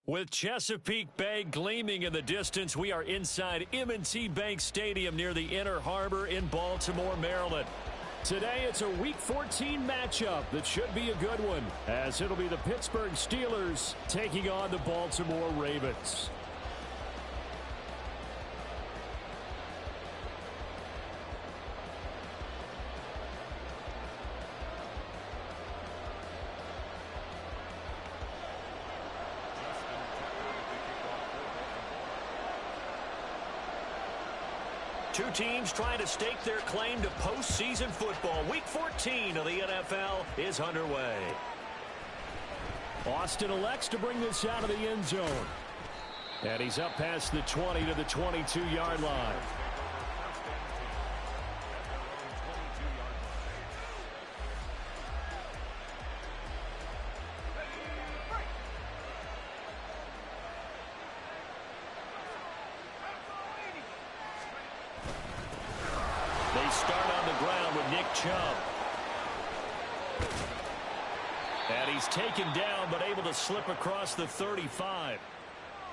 With Chesapeake Bay gleaming in the distance, we are inside M&T Bank Stadium near the Inner Harbor in Baltimore, Maryland. Today, it's a Week 14 matchup that should be a good one, as it'll be the Pittsburgh Steelers taking on the Baltimore Ravens. Two teams trying to stake their claim to postseason football. Week 14 of the NFL is underway. Austin elects to bring this out of the end zone. And he's up past the 20 to the 22-yard line. They start on the ground with Nick Chubb. And he's taken down but able to slip across the 35.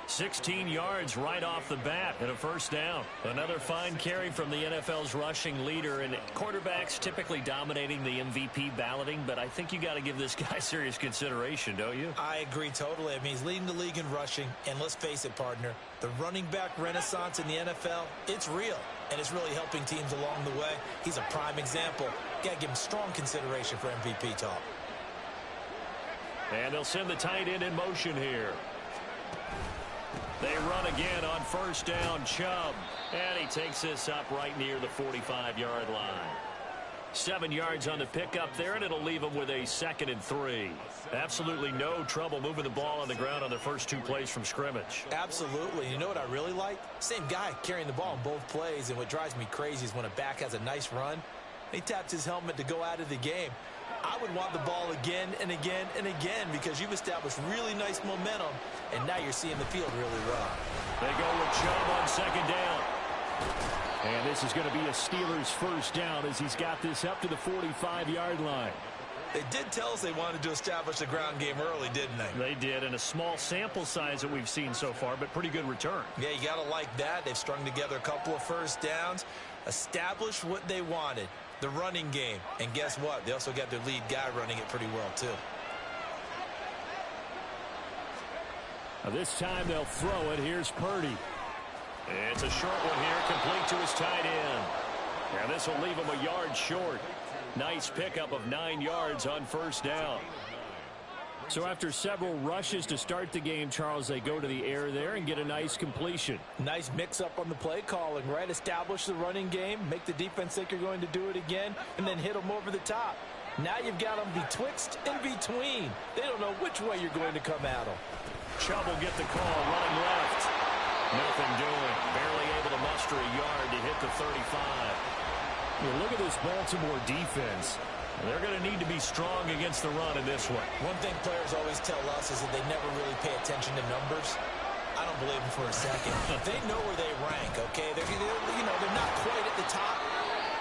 16 yards right off the bat and a first down. Another fine carry from the NFL's rushing leader, and quarterbacks typically dominating the MVP balloting, but I think you got to give this guy serious consideration, don't you? I agree totally. I mean, he's leading the league in rushing, and let's face it, partner, the running back renaissance in the NFL, it's real, and it's really helping teams along the way. He's a prime example. Got to give him strong consideration for MVP talk. And they'll send the tight end in motion here. They run again on first down, Chubb. And he takes this up right near the 45-yard line. 7 yards on the pickup there, and it'll leave him with a 2nd and 3. Absolutely no trouble moving the ball on the ground on the first 2 plays from scrimmage. Absolutely. You know what I really like? Same guy carrying the ball in both plays, and what drives me crazy is when a back has a nice run, he taps his helmet to go out of the game. I would want the ball again and again and again because you've established really nice momentum, and now you're seeing the field really well. They go with Chubb on 2nd down. And this is going to be a Steelers first down as he's got this up to the 45-yard line. They did tell us they wanted to establish the ground game early, didn't they? They did, and a small sample size that we've seen so far, but pretty good return. Yeah, you got to like that. They've strung together a couple of first downs, established what they wanted. The running game. And guess what? They also got their lead guy running it pretty well, too. Now this time they'll throw it. Here's Purdy. It's a short one here, complete to his tight end. And this will leave him a yard short. Nice pickup of 9 yards on first down. So after several rushes to start the game, Charles, they go to the air there and get a nice completion. Nice mix-up on the play calling, right? Establish the running game, make the defense think you're going to do it again, and then hit them over the top. Now you've got them betwixt and between. They don't know which way you're going to come at them. Chubb will get the call, running left. Nothing doing. Barely able to muster a yard to hit the 35. Well, look at this Baltimore defense. They're going to need to be strong against the run in this one. One thing players always tell us is that they never really pay attention to numbers. I don't believe them for a second. They know where they rank, okay? They're not quite at the top,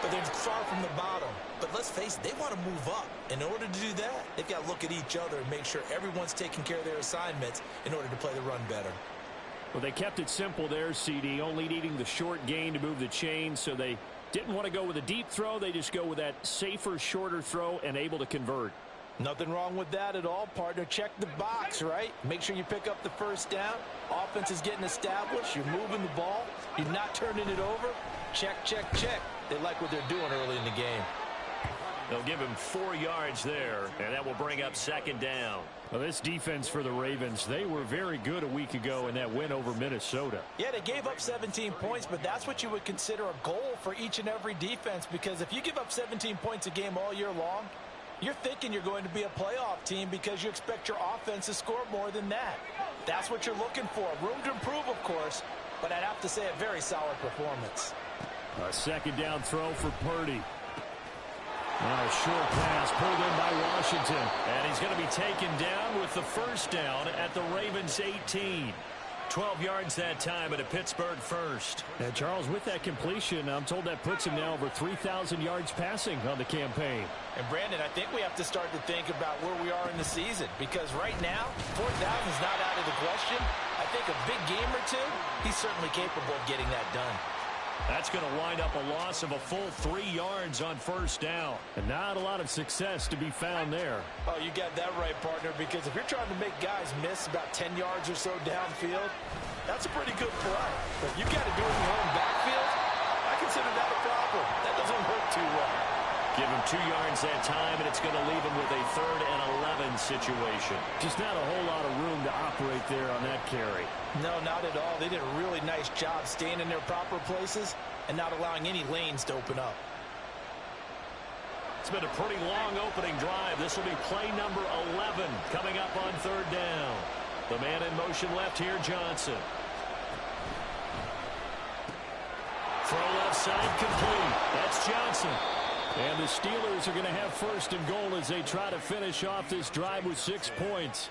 but they're far from the bottom. But let's face it, they want to move up. In order to do that, they've got to look at each other and make sure everyone's taking care of their assignments in order to play the run better. Well, they kept it simple there, CD, only needing the short gain to move the chain, so they didn't want to go with a deep throw. They just go with that safer, shorter throw and able to convert. Nothing wrong with that at all, partner. Check the box, right? Make sure you pick up the first down. Offense is getting established. You're moving the ball. You're not turning it over. Check, check, check. They like what they're doing early in the game. They'll give him 4 yards there, and that will bring up 2nd down. Well, this defense for the Ravens, they were very good a week ago in that win over Minnesota. Yeah, they gave up 17 points, but that's what you would consider a goal for each and every defense, because if you give up 17 points a game all year long, you're thinking you're going to be a playoff team because you expect your offense to score more than that. That's what you're looking for. Room to improve, of course, but I'd have to say a very solid performance. A 2nd down throw for Purdy. And a short pass pulled in by Washington. And he's going to be taken down with the first down at the Ravens' 18. 12 yards that time and a Pittsburgh first. And Charles, with that completion, I'm told that puts him now over 3,000 yards passing on the campaign. And Brandon, I think we have to start to think about where we are in the season, because right now, 4,000 is not out of the question. I think a big game or two, he's certainly capable of getting that done. That's going to wind up a loss of a full 3 yards on first down. And not a lot of success to be found there. Oh, you got that right, partner, because if you're trying to make guys miss about 10 yards or so downfield, that's a pretty good play. But if you've got to do it in your own backfield, I consider that a problem. That doesn't work too well. Give him 2 yards that time, and it's going to leave him with a 3rd and 11 situation. Just not a whole lot of room to operate there on that carry. No, not at all. They did a really nice job staying in their proper places and not allowing any lanes to open up. It's been a pretty long opening drive. This will be play number 11 coming up on 3rd down. The man in motion left here, Johnson. Throw left side complete. That's Johnson. And the Steelers are going to have 1st and goal as they try to finish off this drive with 6 points.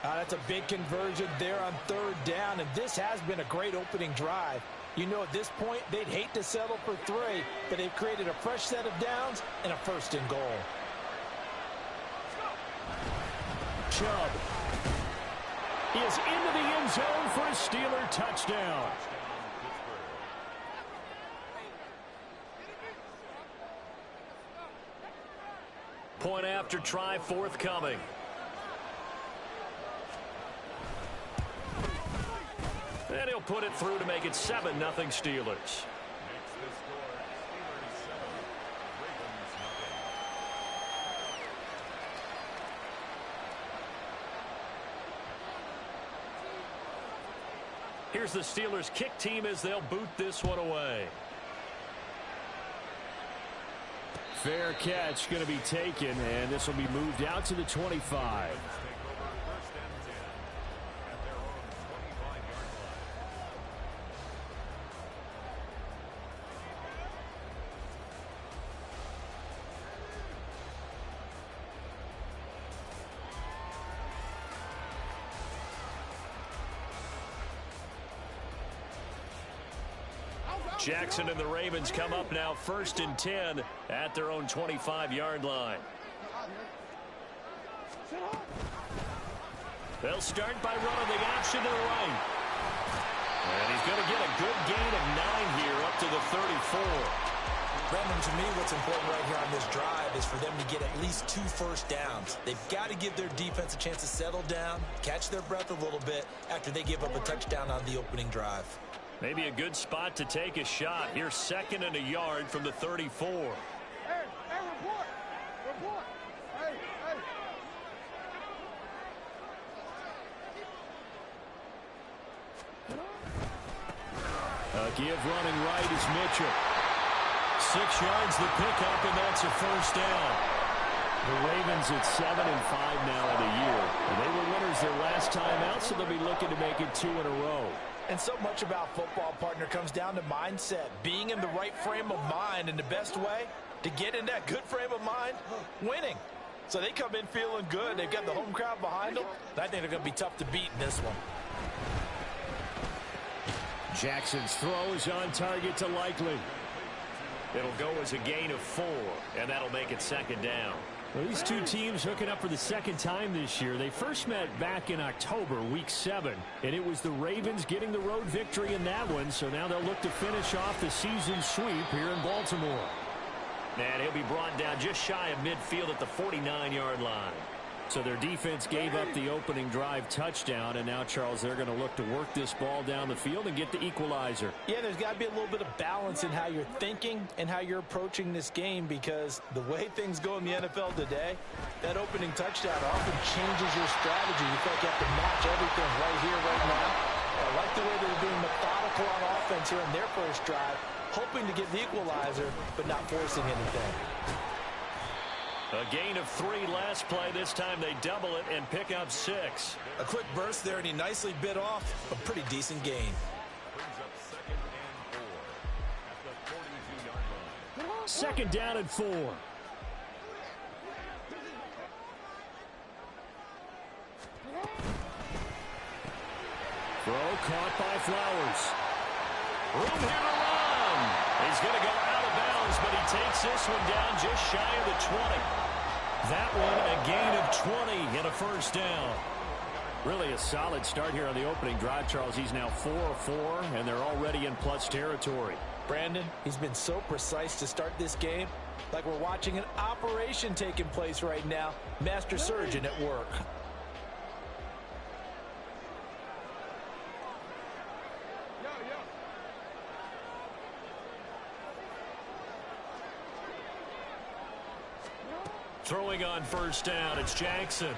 That's a big conversion there on 3rd down, and this has been a great opening drive. You know, at this point, they'd hate to settle for 3, but they've created a fresh set of downs and a 1st and goal. Chubb is into the end zone for a Steeler touchdown. Point after try forthcoming. And he'll put it through to make it 7-0 Steelers. Here's the Steelers kick team as they'll boot this one away. Fair catch going to be taken, and this will be moved out to the 25. Jackson and the Ravens come up now 1st and 10 at their own 25-yard line. They'll start by running the option to the right. And he's going to get a good gain of 9 here up to the 34. Brandon, to me, what's important right here on this drive is for them to get at least 2 first downs. They've got to give their defense a chance to settle down, catch their breath a little bit after they give up a touchdown on the opening drive. Maybe a good spot to take a shot. Here's 2nd and a yard from the 34. Hey, report. Hey. A give running right is Mitchell. 6 yards the pickup, and that's a 1st down. The Ravens at 7-5 now in the year. And they were winners their last time out, so they'll be looking to make it 2 in a row. And so much about football, partner, comes down to mindset. Being in the right frame of mind, and the best way to get in that good frame of mind, winning. So they come in feeling good. They've got the home crowd behind them. I think they're going to be tough to beat in this one. Jackson's throw is on target to Likely. It'll go as a gain of 4, and that'll make it 2nd down. Well, these two teams hooking up for the 2nd time this year. They first met back in October, week 7, and it was the Ravens getting the road victory in that one, so now they'll look to finish off the season sweep here in Baltimore. And he'll be brought down just shy of midfield at the 49-yard line. So their defense gave up the opening drive touchdown, and now, Charles, they're going to look to work this ball down the field and get the equalizer. Yeah, there's got to be a little bit of balance in how you're thinking and how you're approaching this game, because the way things go in the NFL today, that opening touchdown often changes your strategy. You feel like you have to match everything right here, right now. I like the way they're being methodical on offense here in their first drive, hoping to get the equalizer, but not forcing anything. A gain of 3 last play. This time they double it and pick up 6. A quick burst there, and he nicely bit off a pretty decent gain. Second down and 4. Throw caught by Flowers. Room here to run. He's going to go out of bounds, but he takes this one down just shy of the 20. That one a gain of 20 and a first down. Really a solid start here on the opening drive, Charles. He's now 4-4, and they're already in plus territory. Brandon, he's been so precise to start this game, like we're watching an operation taking place right now. Master surgeon at work. Throwing on first down, it's Jackson.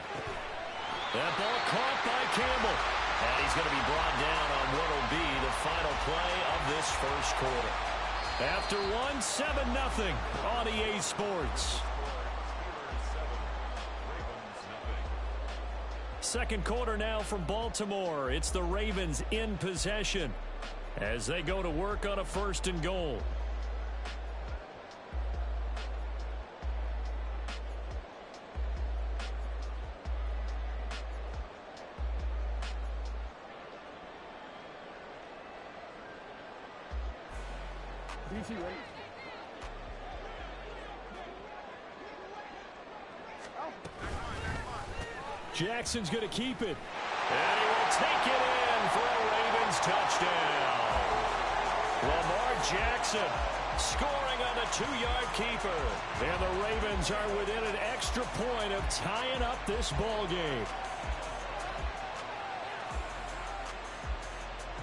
That ball caught by Campbell. And he's going to be brought down on what will be the final play of this first quarter. After one, 7-0 on EA Sports. Second quarter now from Baltimore. It's the Ravens in possession as they go to work on a 1st and goal. Jackson's going to keep it. And he will take it in for a Ravens touchdown. Lamar Jackson scoring on the 2-yard keeper. And the Ravens are within an extra point of tying up this ball game.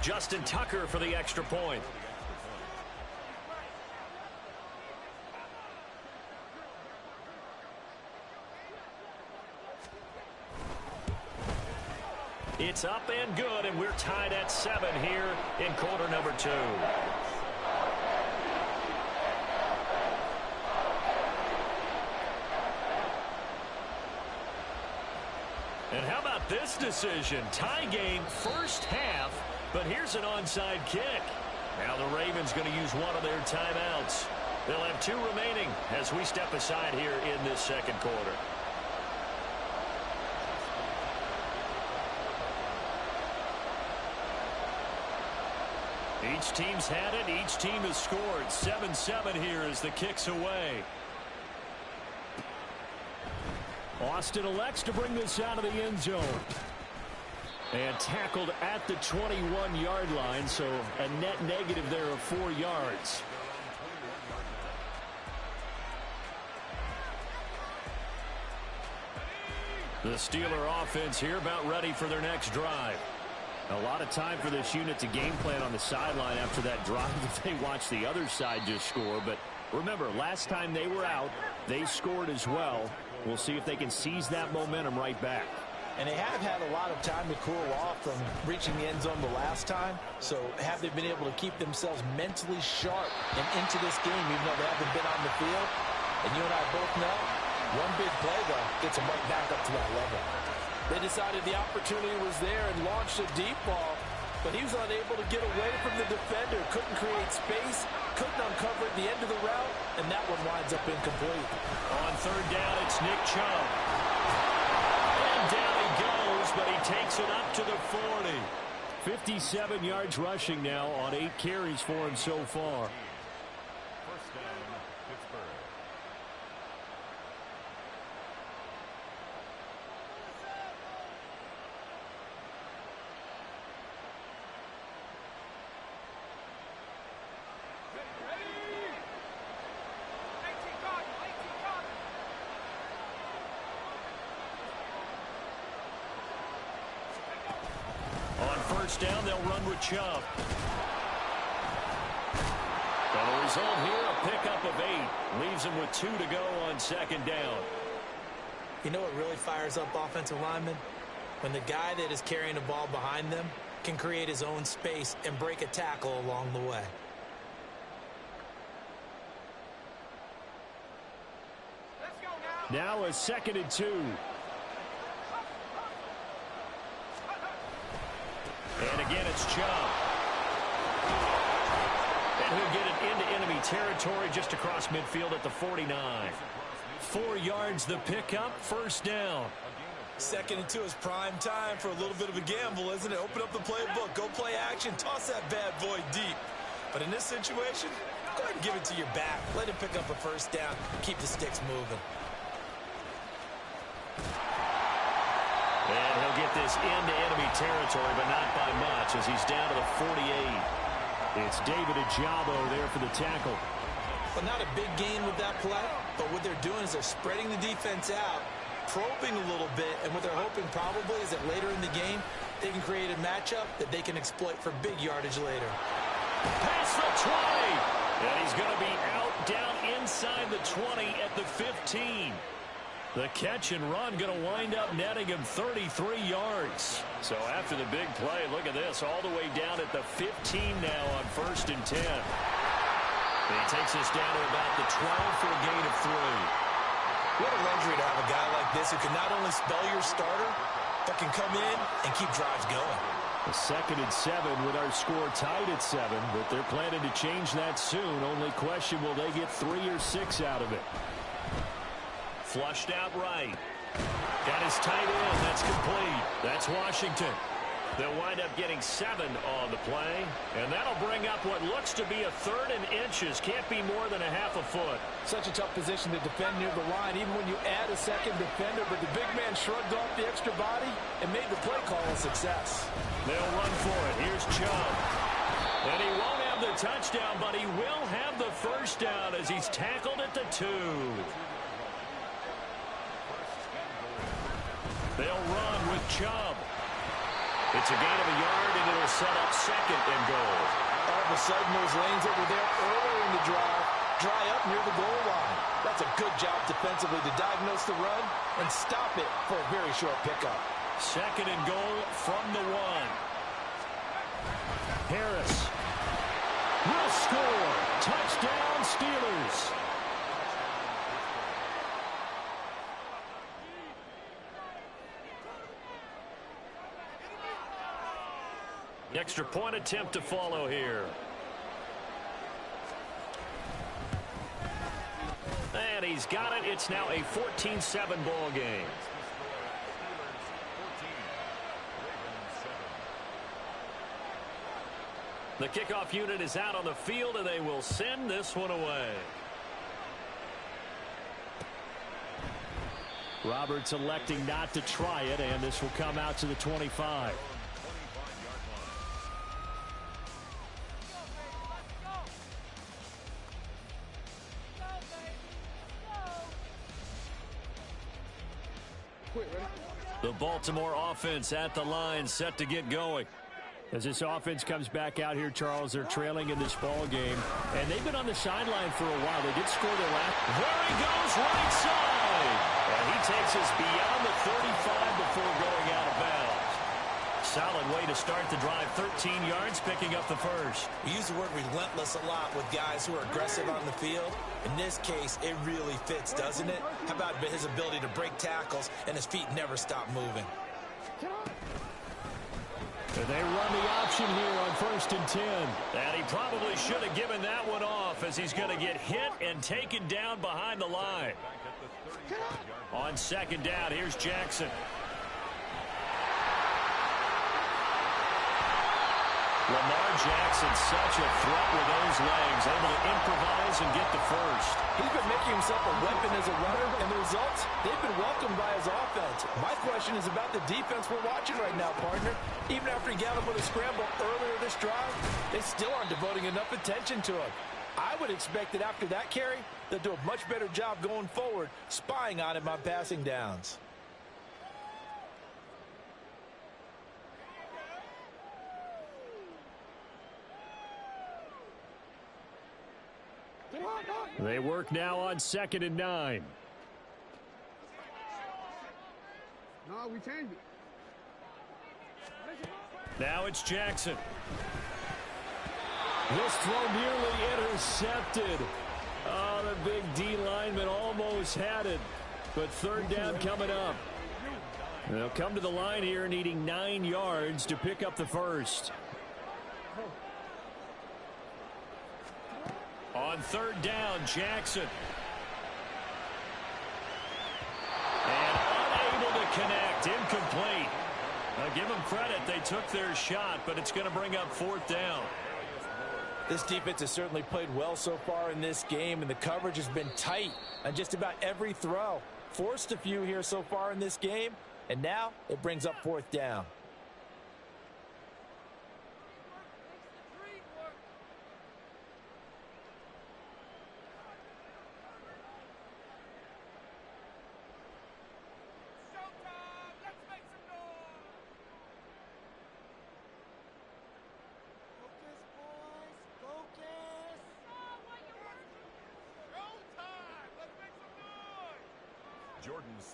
Justin Tucker for the extra point. It's up and good, and we're tied at 7 here in quarter number 2. And how about this decision? Tie game first half, but here's an onside kick. Now the Ravens going to use one of their timeouts. They'll have 2 remaining as we step aside here in this second quarter. Each team's had it. Each team has scored. 7-7 here as the kick's away. Austin elects to bring this out of the end zone. And tackled at the 21-yard line, so a net negative there of 4 yards. The Steeler offense here about ready for their next drive. A lot of time for this unit to game plan on the sideline after that drive if they watch the other side just score. But remember, last time they were out, they scored as well. We'll see if they can seize that momentum right back. And they have had a lot of time to cool off from reaching the end zone the last time. So have they been able to keep themselves mentally sharp and into this game even though they haven't been on the field? And you and I both know, one big play, though, gets them right back up to that level. They decided the opportunity was there and launched a deep ball, but he was unable to get away from the defender, couldn't create space, couldn't uncover at the end of the route, and that one winds up incomplete. On third down, it's Nick Chubb. And down he goes, but he takes it up to the 40. 57 yards rushing now on 8 carries for him so far. First down, Pittsburgh. First down, they'll run with Chubb. And the result here, a pickup of 8. Leaves him with 2 to go on second down. You know what really fires up offensive linemen? When the guy that is carrying the ball behind them can create his own space and break a tackle along the way. Now a 2nd and 2. And again, it's Chubb. And he'll get it into enemy territory just across midfield at the 49. 4 yards the pickup, first down. 2nd and 2 is prime time for a little bit of a gamble, isn't it? Open up the playbook, go play action, toss that bad boy deep. But in this situation, go ahead and give it to your back. Let him pick up a first down, keep the sticks moving. And he'll get this into enemy territory, but not by much as he's down to the 48. It's David Ojabo there for the tackle. But not a big gain with that play, but what they're doing is they're spreading the defense out, probing a little bit, and what they're hoping probably is that later in the game, they can create a matchup that they can exploit for big yardage later. Past the 20, and he's going to be out down inside the 20 at the 15. The catch and run going to wind up netting him 33 yards. So after the big play, look at this, all the way down at the 15 now on 1st and 10. And he takes us down to about the 12 for a gain of 3. What a luxury to have a guy like this who can not only spell your starter, but can come in and keep drives going. A 2nd and 7 with our score tied at 7, but they're planning to change that soon. Only question, will they get 3 or 6 out of it? Flushed out right. Got his tight end. That's complete. That's Washington. They'll wind up getting 7 on the play, and that'll bring up what looks to be a 3rd and inches. Can't be more than a half a foot. Such a tough position to defend near the line, even when you add a second defender, but the big man shrugged off the extra body and made the play call a success. They'll run for it. Here's Chubb. And he won't have the touchdown, but he will have the first down as he's tackled at the 2. They'll run with Chubb. It's a gain of a yard, and it'll set up 2nd and goal. All of a sudden, those lanes that were there earlier in the drive dry up near the goal line. That's a good job defensively to diagnose the run and stop it for a very short pickup. 2nd and goal from the 1. Harris will score. Touchdown, Steelers. Extra point attempt to follow here. And he's got it. It's now a 14-7 ball game. The kickoff unit is out on the field, and they will send this one away. Roberts electing not to try it, and this will come out to the 25. The Baltimore offense at the line, set to get going. As this offense comes back out here, Charles, they're trailing in this ball game, and they've been on the sideline for a while. They did score their last. There he goes, right side. And he takes us beyond the 35 before going out of bounds. Solid way to start the drive. 13 yards, picking up the first. We use the word relentless a lot with guys who are aggressive on the field. In this case, it really fits, doesn't it? How about his ability to break tackles and his feet never stop moving? And they run the option here on 1st and 10. And he probably should have given that one off as he's going to get hit and taken down behind the line. On 2nd down, here's Jackson. Lamar Jackson, such a threat with those legs, able to improvise and get the first. He's been making himself a weapon as a runner, and the results, they've been welcomed by his offense. My question is about the defense we're watching right now, partner. Even after he got him with a scramble earlier this drive, they still aren't devoting enough attention to him. I would expect that after that carry, they'll do a much better job going forward, spying on him on passing downs. They work now on 2nd and 9. No, we changed it. Now it's Jackson. This throw nearly intercepted. Oh, the big D lineman almost had it. But 3rd down coming up. They'll come to the line here needing 9 yards to pick up the first. On 3rd down, Jackson. And unable to connect. Incomplete. Now give them credit. They took their shot, but it's going to bring up fourth down. This defense has certainly played well so far in this game, and the coverage has been tight on just about every throw. Forced a few here so far in this game, and now it brings up fourth down.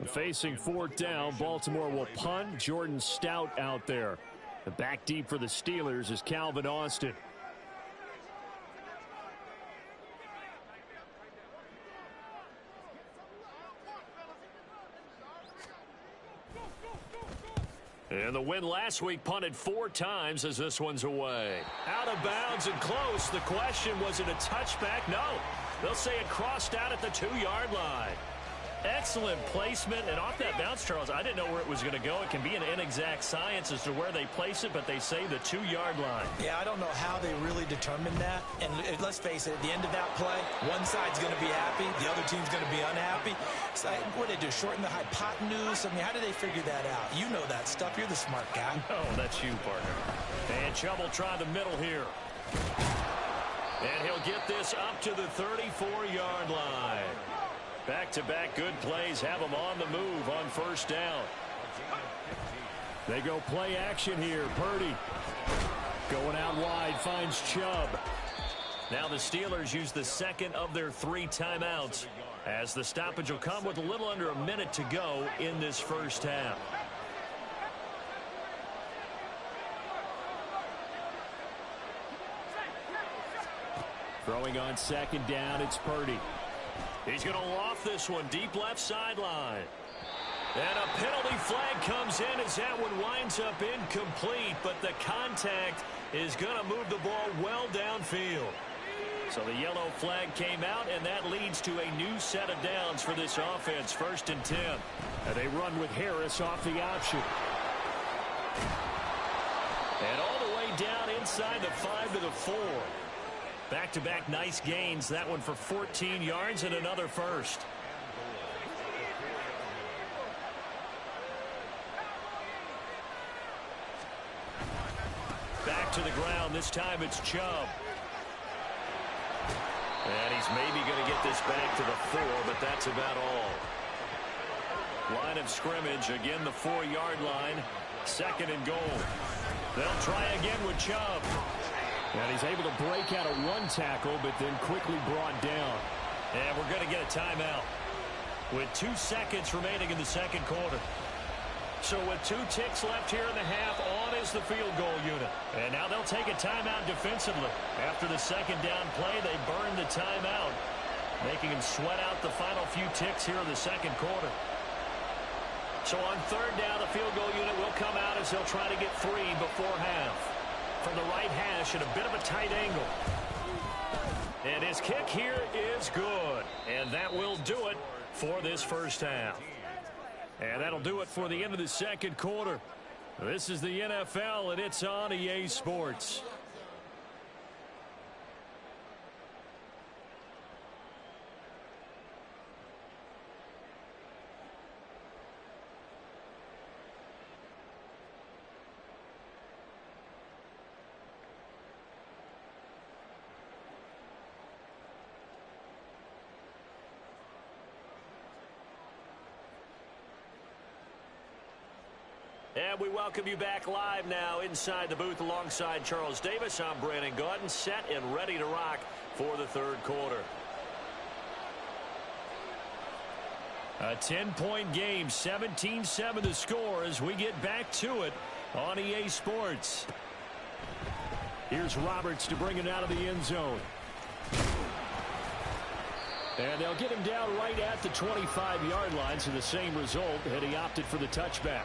Facing fourth down, Baltimore will punt. Jordan Stout out there. The back deep for the Steelers is Calvin Austin. And the win last week punted 4 times as this one's away. Out of bounds and close. The question, was it a touchback? No. They'll say it crossed out at the 2-yard line. Excellent placement, and off that bounce, Charles, I didn't know where it was going to go. It can be an inexact science as to where they place it, but they say the 2-yard line. Yeah, I don't know how they really determined that. And let's face it, at the end of that play, one side's going to be happy, the other team's going to be unhappy. So what do they do, shorten the hypotenuse? I mean, how do they figure that out? You know that stuff. You're the smart guy. Oh, that's you, partner. And Chubb will try the middle here. And he'll get this up to the 34-yard line. Back-to-back good plays have them on the move on first down. They go play action here. Purdy going out wide, finds Chubb. Now the Steelers use the second of their 3 timeouts as the stoppage will come with a little under a minute to go in this first half. Throwing on second down, it's Purdy. He's going to loft this one deep left sideline. And a penalty flag comes in as that one winds up incomplete, but the contact is going to move the ball well downfield. So the yellow flag came out, and that leads to a new set of downs for this offense, 1st and 10. And they run with Harris off the option. And all the way down inside the 5 to the 4. Back-to-back nice gains. That one for 14 yards and another first. Back to the ground. This time it's Chubb. And he's maybe going to get this back to the 4, but that's about all. Line of scrimmage. Again, the 4-yard line. 2nd and goal. They'll try again with Chubb. And he's able to break out of 1 tackle, but then quickly brought down. And we're going to get a timeout with 2 seconds remaining in the second quarter. So with 2 ticks left here in the half, on is the field goal unit. And now they'll take a timeout defensively. After the second down play, they burn the timeout, making them sweat out the final few ticks here in the second quarter. So on 3rd down, the field goal unit will come out as they'll try to get 3 before half. From the right hash at a bit of a tight angle. And his kick here is good. And that will do it for this first half. And that'll do it for the end of the second quarter. This is the NFL, and it's on EA Sports. And we welcome you back live now inside the booth alongside Charles Davis. I'm Brandon Gaudin, set and ready to rock for the third quarter. A 10-point game, 17-7 the score as we get back to it on EA Sports. Here's Roberts to bring it out of the end zone. And they'll get him down right at the 25-yard line, so the same result, and he opted for the touchback.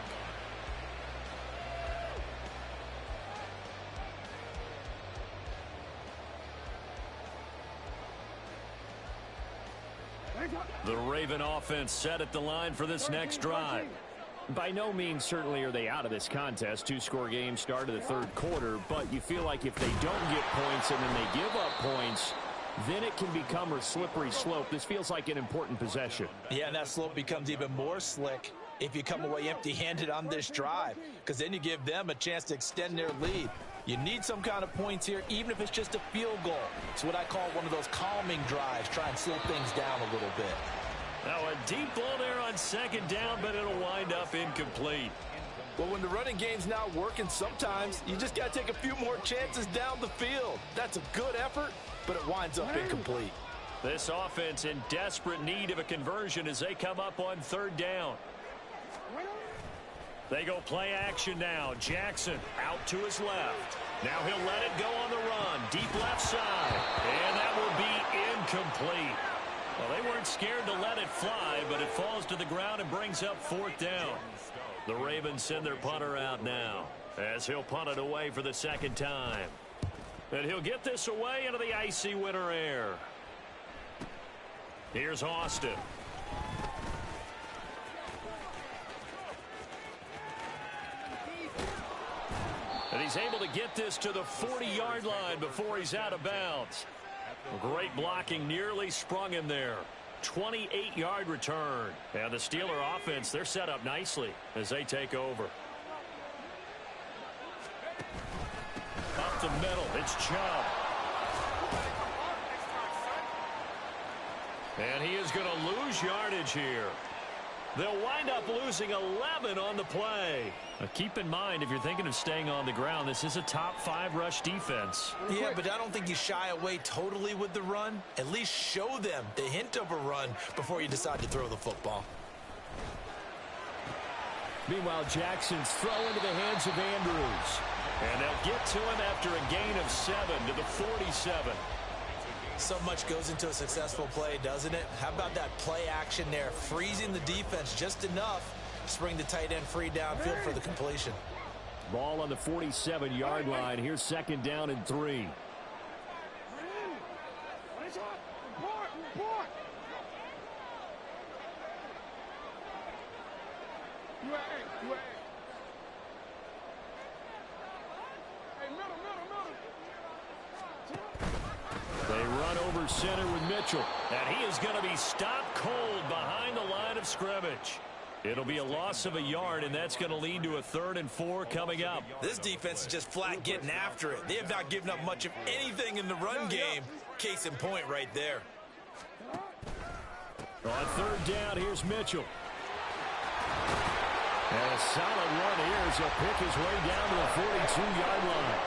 The Raven offense set at the line for this next drive. By no means certainly are they out of this contest. Two-score game, start of the third quarter, but you feel like if they don't get points and then they give up points, then it can become a slippery slope. This feels like an important possession. Yeah, and that slope becomes even more slick if you come away empty-handed on this drive, because then you give them a chance to extend their lead. You need some kind of points here, even if it's just a field goal. It's what I call one of those calming drives. Try and slow things down a little bit. Now a deep ball there on second down, but it'll wind up incomplete. Well, when the running game's not working, sometimes you just got to take a few more chances down the field. That's a good effort, but it winds up incomplete. This offense in desperate need of a conversion as they come up on third down. They go play action now. Jackson out to his left. Now he'll let it go on the run. Deep left side. And that will be incomplete. Well, they weren't scared to let it fly, but it falls to the ground and brings up fourth down. The Ravens send their punter out now as he'll punt it away for the second time. And he'll get this away into the icy winter air. Here's Austin. And he's able to get this to the 40-yard line before he's out of bounds. Great blocking, nearly sprung him there. 28-yard return. And the Steeler offense, they're set up nicely as they take over. Up the middle, it's Chubb. And he is going to lose yardage here. They'll wind up losing 11 on the play. Now keep in mind, if you're thinking of staying on the ground, this is a top 5 rush defense. Yeah, but I don't think you shy away totally with the run. At least show them the hint of a run before you decide to throw the football. Meanwhile, Jackson's throw into the hands of Andrews. And they'll get to him after a gain of 7 to the 47. So much goes into a successful play, doesn't it? How about that play action there? Freezing the defense just enough to bring the tight end free downfield for the completion. Ball on the 47-yard line. Here's second down and 3. They run over center with Mitchell. And he is going to be stopped cold behind the line of scrimmage. It'll be a loss of a yard, and that's going to lead to a 3rd and 4 coming up. This defense is just flat getting after it. They have not given up much of anything in the run game. Case in point right there. On third down, here's Mitchell. And a solid run here as he'll pick his way down to the 42-yard line.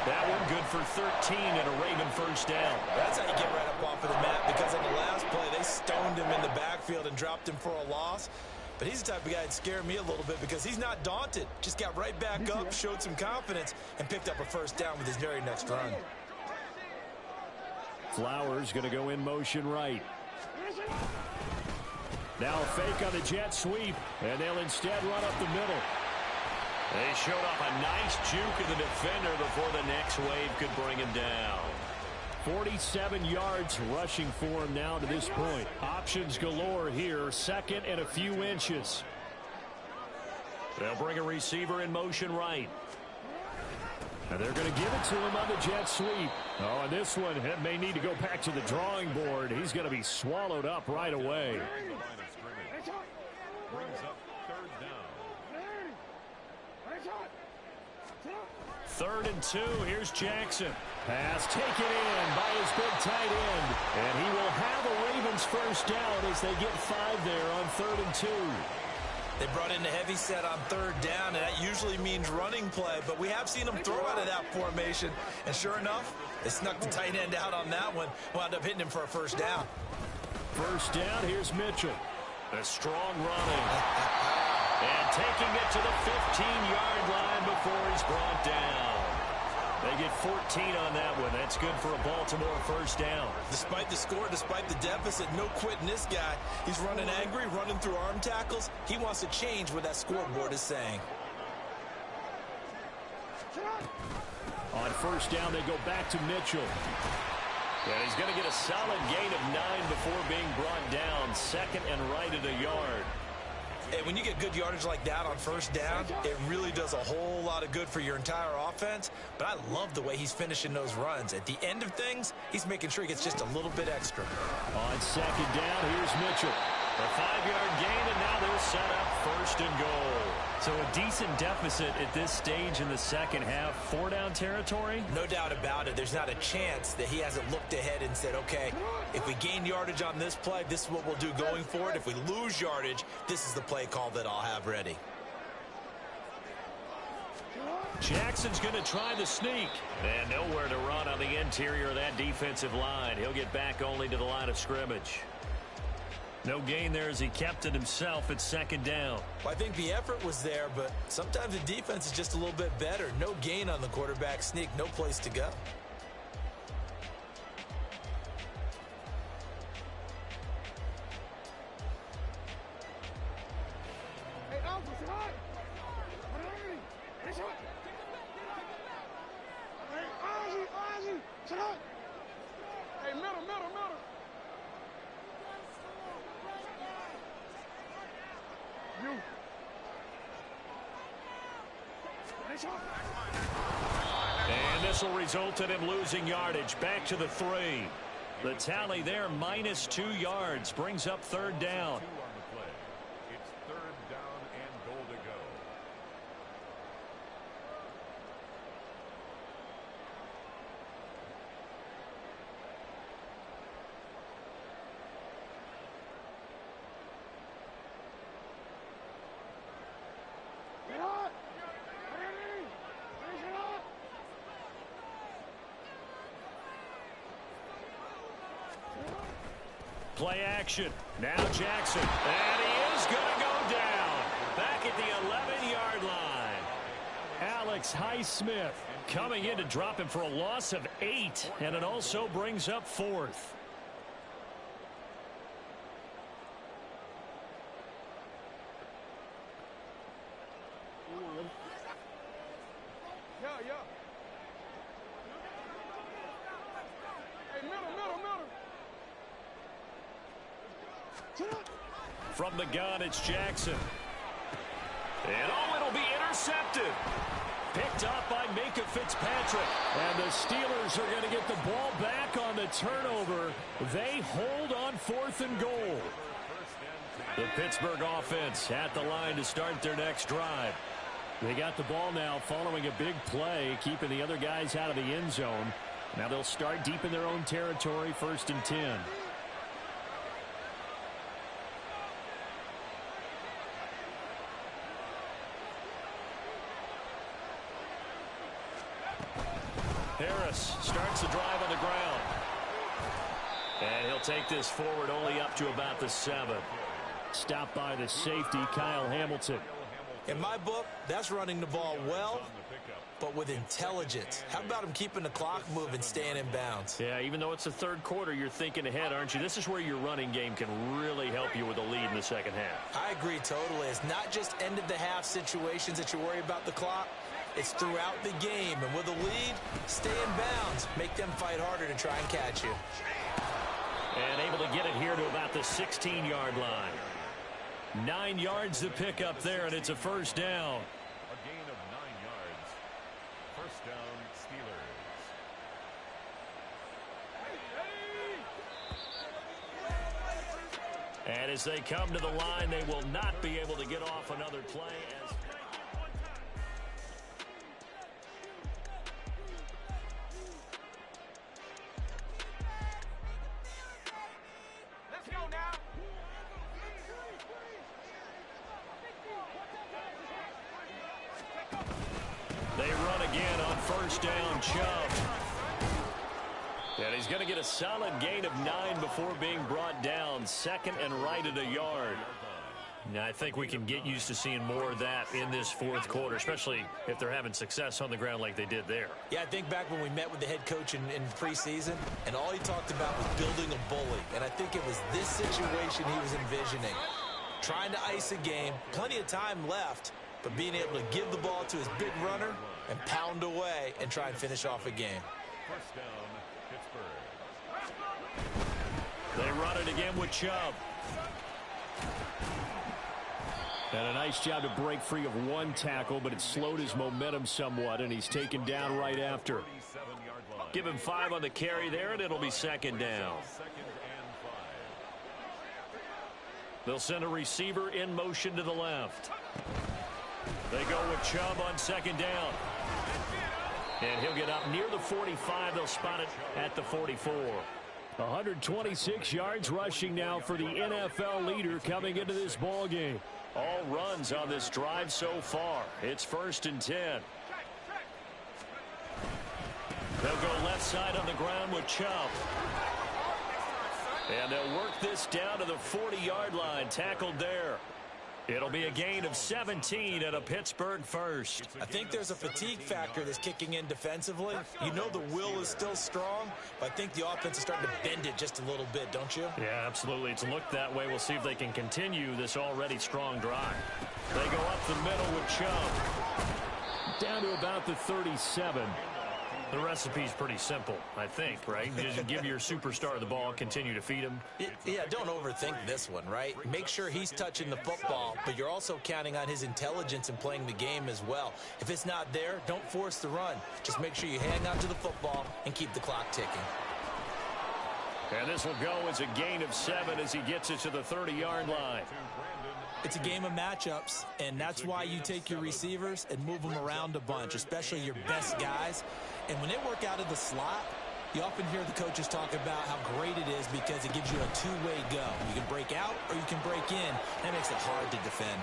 That one good for 13 and a Raven first down. That's how you get right up off of the mat, because on the last play, they stoned him in the backfield and dropped him for a loss. But he's the type of guy that scared me a little bit because he's not daunted. Just got right back up, showed some confidence, and picked up a first down with his very next run. Flowers going to go in motion right. Now a fake on the jet sweep, and they'll instead run up the middle. They showed off a nice juke of the defender before the next wave could bring him down. 47 yards rushing for him now to this point. Options galore here, second and a few inches. They'll bring a receiver in motion right. And they're going to give it to him on the jet sweep. Oh, and this one may need to go back to the drawing board. He's going to be swallowed up right away. Brings up 3rd down. 3rd and 2. Here's Jackson. Pass taken in by his big tight end. And he will have a Ravens first down as they get 5 there on 3rd and 2. They brought in the heavy set on 3rd down, and that usually means running play, but we have seen them throw out of that formation. And sure enough, they snuck the tight end out on that one. Wound up hitting him for a first down. First down, here's Mitchell. A strong running. And taking it to the 15-yard line before he's brought down. They get 14 on that one. That's good for a Baltimore first down. Despite the score, despite the deficit, no quitting this guy. He's running angry, running through arm tackles. He wants to change what that scoreboard is saying. On first down, they go back to Mitchell. And he's going to get a solid gain of 9 before being brought down. 2nd and right at a yard. And when you get good yardage like that on first down, it really does a whole lot of good for your entire offense. But I love the way he's finishing those runs. At the end of things, he's making sure he gets just a little bit extra. On second down, here's Mitchell. A 5-yard gain, and now they'll set up first and goal. So a decent deficit at this stage in the second half. 4-down territory? No doubt about it. There's not a chance that he hasn't looked ahead and said, okay, if we gain yardage on this play, this is what we'll do going forward. If we lose yardage, this is the play call that I'll have ready. Jackson's going to try the sneak. And nowhere to run on the interior of that defensive line. He'll get back only to the line of scrimmage. No gain there as he kept it himself at second down. Well, I think the effort was there, but sometimes the defense is just a little bit better. No gain on the quarterback sneak, no place to go. Hey, Alpha, sit high. Hey, shut up. Hey, Ozzy, shut up. Hey, middle. You. Hey, shut up. And this will result in him losing yardage. Back to the 3. The tally there, -2 yards, brings up third down. 2 on the play. It's third down and goal to go. Get up. Hey, shut up. Play action. Now Jackson. And he is going to go down. Back at the 11-yard line. Alex Highsmith coming in to drop him for a loss of 8. And it also brings up 4th. Yeah. Hey, middle. Shut up. From the gun, it's Jackson. And it'll be intercepted. Picked up by Micah Fitzpatrick. And the Steelers are going to get the ball back on the turnover. They hold on 4th and goal. The Pittsburgh offense at the line to start their next drive. They got the ball now following a big play, keeping the other guys out of the end zone. Now they'll start deep in their own territory, 1st and 10. Harris starts the drive on the ground. And he'll take this forward only up to about the 7. Stopped by the safety, Kyle Hamilton. In my book, that's running the ball well, but with intelligence. How about him keeping the clock moving, staying in bounds? Yeah, even though it's the third quarter, you're thinking ahead, aren't you? This is where your running game can really help you with a lead in the second half. I agree totally. It's not just end-of-the-half situations that you worry about the clock. It's throughout the game. And with a lead, stay in bounds. Make them fight harder to try and catch you. And able to get it here to about the 16-yard line. 9 yards to pick up there, and it's a first down. A gain of 9 yards. First down, Steelers. And as they come to the line, they will not be able to get off another play. Let's go now. They run again on first down, Chubb. And he's going to get a solid gain of 9 before being brought down. Second and right at a yard. Now, I think we can get used to seeing more of that in this fourth quarter, especially if they're having success on the ground like they did there. Yeah, I think back when we met with the head coach in preseason, and all he talked about was building a bully. And I think it was this situation he was envisioning. Trying to ice a game, plenty of time left, but being able to give the ball to his big runner and pound away and try and finish off a game. First down, Pittsburgh. They run it again with Chubb. And a nice job to break free of one tackle, but it slowed his momentum somewhat, and he's taken down right after. Give him 5 on the carry there, and it'll be second down. They'll send a receiver in motion to the left. They go with Chubb on second down. And he'll get up near the 45. They'll spot it at the 44. 126 yards rushing now for the NFL leader coming into this ball game. All runs on this drive so far. It's 1st and 10. They'll go left side on the ground with Chubb. And they'll work this down to the 40-yard line. Tackled there. It'll be a gain of 17 and a Pittsburgh first. I think there's a fatigue factor that's kicking in defensively. You know the will is still strong, but I think the offense is starting to bend it just a little bit, don't you? Yeah, absolutely. It's looked that way. We'll see if they can continue this already strong drive. They go up the middle with Chubb. Down to about the 37. The recipe's pretty simple, I think, right? Just give your superstar the ball, continue to feed him. Yeah, don't overthink this one, right? Make sure he's touching the football, but you're also counting on his intelligence in playing the game as well. If it's not there, don't force the run. Just make sure you hang on to the football and keep the clock ticking. And this will go as a gain of 7 as he gets it to the 30-yard line. It's a game of matchups, and that's why you take your receivers and move them around a bunch, especially your best guys. And when they work out of the slot, you often hear the coaches talk about how great it is because it gives you a two-way go. You can break out or you can break in. That makes it hard to defend.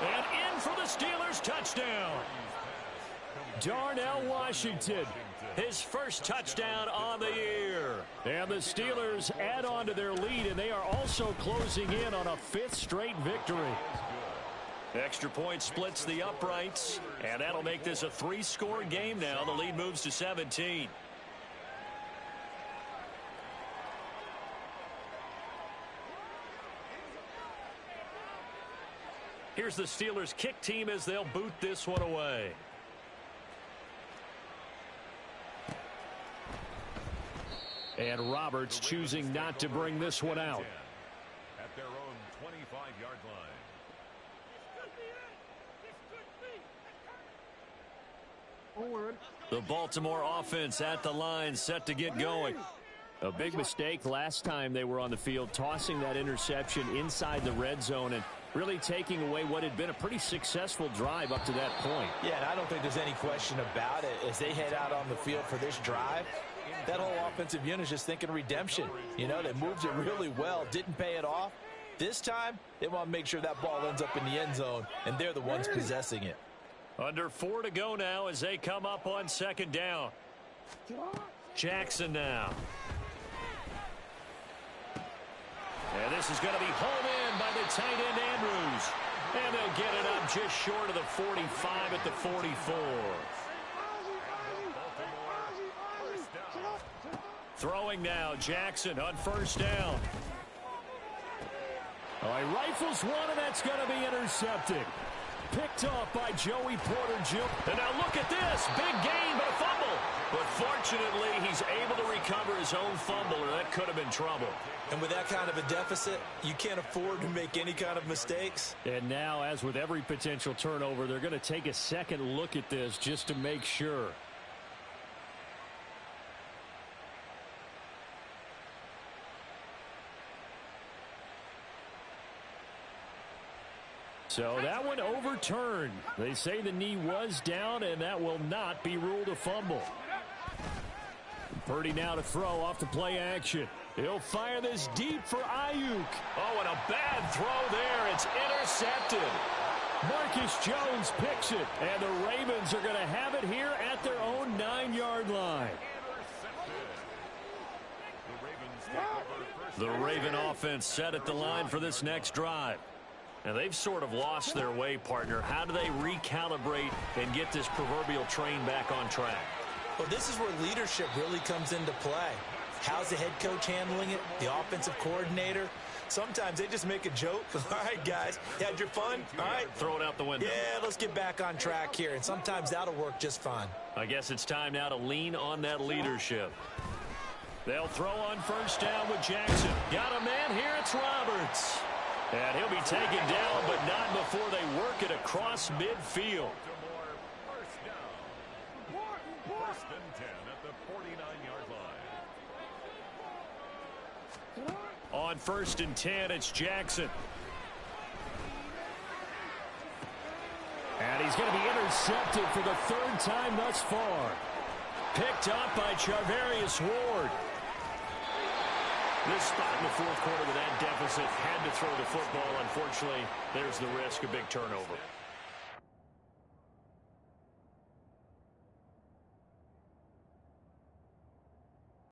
And in for the Steelers touchdown. Darnell Washington, his first touchdown on the year. And the Steelers add on to their lead, and they are also closing in on a 5th straight victory. Extra point splits the uprights, and that'll make this a 3-score game now. The lead moves to 17. Here's the Steelers kick team as they'll boot this one away. And Roberts choosing not to bring this one out. At their own 25-yard line. The Baltimore offense at the line, set to get going. A big mistake last time they were on the field, tossing that interception inside the red zone and really taking away what had been a pretty successful drive up to that point. Yeah, and I don't think there's any question about it. As they head out on the field for this drive, that whole offensive unit is just thinking redemption. You know, they moved it really well, didn't pay it off. This time, they want to make sure that ball ends up in the end zone, and they're the ones possessing it. Under 4 to go now as they come up on second down. Jackson now. And this is going to be hauled in by the tight end Andrews. And they'll get it up just short of the 45 at the 44. Throwing now, Jackson on first down. All right, rifles one, and that's going to be intercepted. Picked off by Joey Porter Jr. And now look at this. Big gain, but a fumble. But fortunately, he's able to recover his own fumble, or that could have been trouble. And with that kind of a deficit, you can't afford to make any kind of mistakes. And now, as with every potential turnover, they're going to take a second look at this just to make sure. So that one overturned. They say the knee was down, and that will not be ruled a fumble. Purdy now to throw off the play action. He'll fire this deep for Ayuk. Oh, and a bad throw there. It's intercepted. Marcus Jones picks it, and the Ravens are going to have it here at their own 9-yard line. The Raven offense set at the line for this next drive. And they've sort of lost their way, partner. How do they recalibrate and get this proverbial train back on track? Well, this is where leadership really comes into play. How's the head coach handling it? The offensive coordinator? Sometimes they just make a joke. All right, guys, you had your fun? All right. Throw it out the window. Yeah, let's get back on track here. And sometimes that'll work just fine. I guess it's time now to lean on that leadership. They'll throw on first down with Jackson. Got a man here. It's Roberts. And he'll be taken down, but not before they work it across midfield. First down. First and 10 at the 49-yard line. On first and 10, it's Jackson. And he's going to be intercepted for the third time thus far. Picked up by Charvarius Ward. This spot in the fourth quarter with that deficit, had to throw the football. Unfortunately, there's the risk of big turnover.